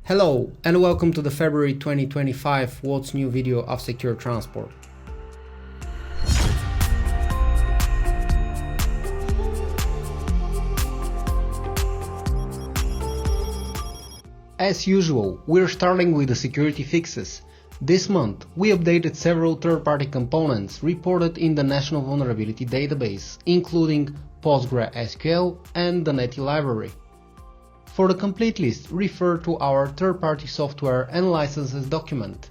Hello and welcome to the February 2025 What's New video of SecureTransport. As usual, we're starting with the security fixes. This month, we updated several third-party components reported in the National Vulnerability Database, including PostgreSQL and the Netty library. For the complete list, refer to our third-party software and licenses document.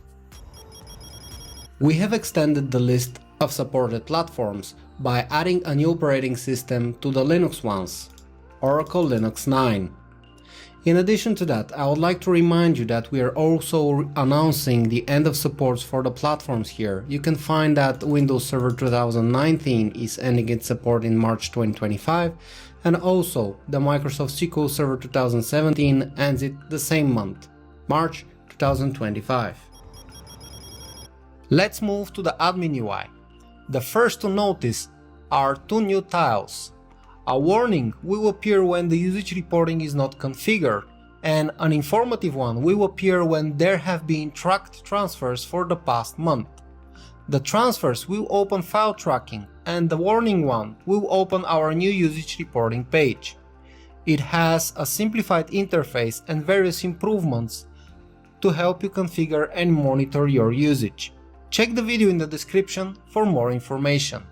We have extended the list of supported platforms by adding a new operating system to the Linux ones, Oracle Linux 9. In addition to that, I would like to remind you that we are also announcing the end of supports for the platforms here. You can find that Windows Server 2019 is ending its support in March 2025, and also the Microsoft SQL Server 2017 ends it the same month, March 2025. Let's move to the admin UI. The first to notice are two new tiles. A warning will appear when the usage reporting is not configured, and an informative one will appear when there have been tracked transfers for the past month. The transfers will open file tracking, and the warning one will open our new usage reporting page. It has a simplified interface and various improvements to help you configure and monitor your usage. Check the video in the description for more information.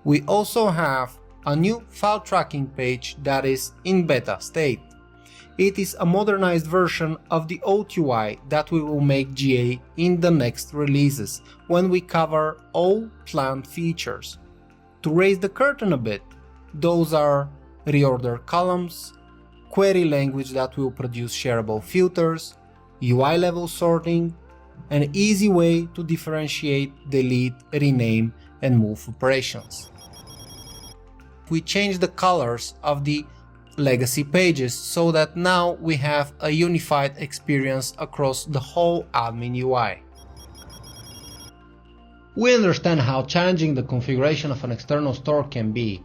We also have a new file tracking page that is in beta state. It is a modernized version of the old UI that we will make GA in the next releases when we cover all planned features. To raise the curtain a bit, those are reorder columns, query language that will produce shareable filters, UI level sorting, an easy way to differentiate, delete, rename, and move operations. We changed the colors of the legacy pages so that now we have a unified experience across the whole admin UI. We understand how challenging the configuration of an external store can be.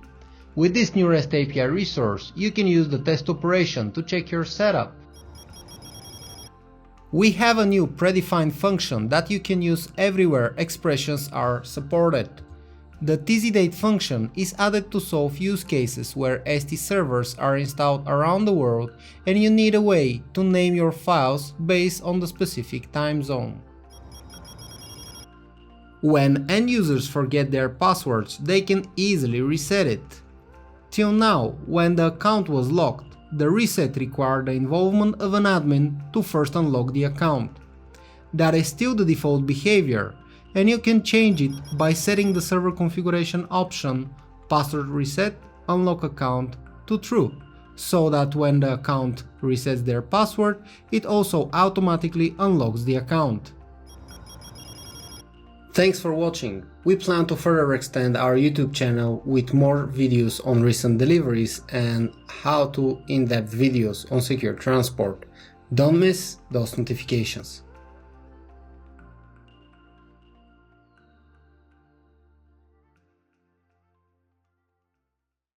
With this new REST API resource, you can use the test operation to check your setup. We have a new predefined function that you can use everywhere expressions are supported. The tzDate function is added to solve use cases where ST servers are installed around the world and you need a way to name your files based on the specific time zone. When end users forget their passwords, they can easily reset it. Till now, when the account was locked, the reset required the involvement of an admin to first unlock the account. That is still the default behavior, and you can change it by setting the server configuration option password reset unlock account to true, so that when the account resets their password, it also automatically unlocks the account. Thanks for watching. We plan to further extend our YouTube channel with more videos on recent deliveries and how to in-depth videos on SecureTransport. Don't miss those notifications.